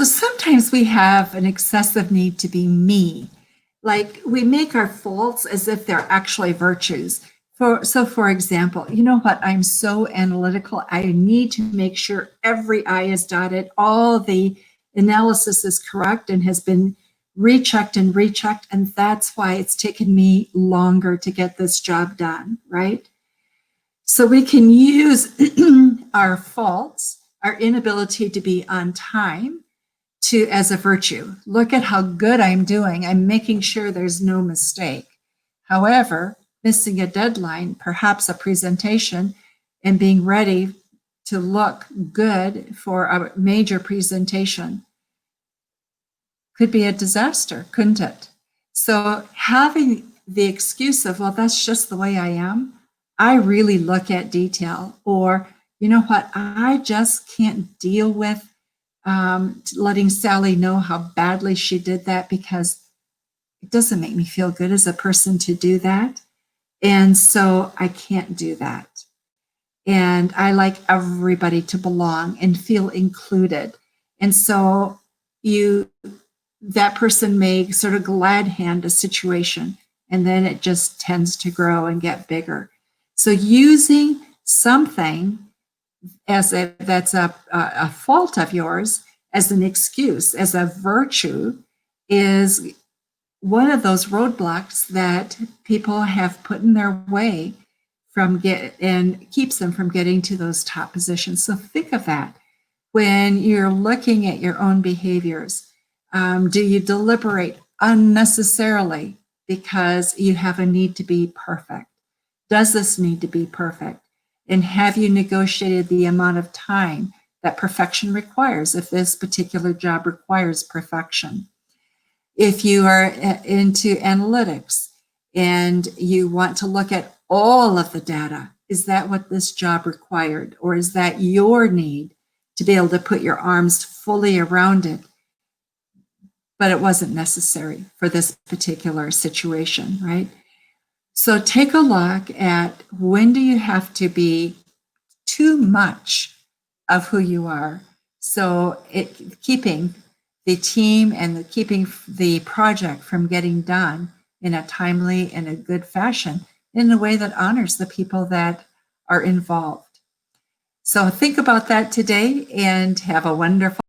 So sometimes we have an excessive need to be me. Like we make our faults as if they're actually virtues. For example, you know what? I'm so analytical. I need to make sure every I is dotted, all the analysis is correct and has been rechecked and rechecked. And that's why it's taken me longer to get this job done, right? So we can use our faults, our inability to be on time, as a virtue. Look at how good I'm doing. I'm making sure there's no mistake. However, missing a deadline, perhaps a presentation, and being ready to look good for a major presentation could be a disaster, couldn't it? So having the excuse of, well, that's just the way I am, I really look at detail, or, you know what, I just can't deal with letting Sally know how badly she did that because it doesn't make me feel good as a person to do that. And so I can't do that. And I like everybody to belong and feel included. And so that person may sort of glad hand a situation, and then it just tends to grow and get bigger. So using something that's a fault of yours as an excuse, as a virtue, is one of those roadblocks that people have put in their way and keeps them from getting to those top positions. So think of that when you're looking at your own behaviors. Do you deliberate unnecessarily because you have a need to be perfect? Does this need to be perfect? And have you negotiated the amount of time that perfection requires if this particular job requires perfection? If you are into analytics and you want to look at all of the data, is that what this job required? Or is that your need to be able to put your arms fully around it, but it wasn't necessary for this particular situation, right? So take a look at, when do you have to be too much of who you are? So keeping the team and keeping the project from getting done in a timely and a good fashion, in a way that honors the people that are involved. So think about that today and have a wonderful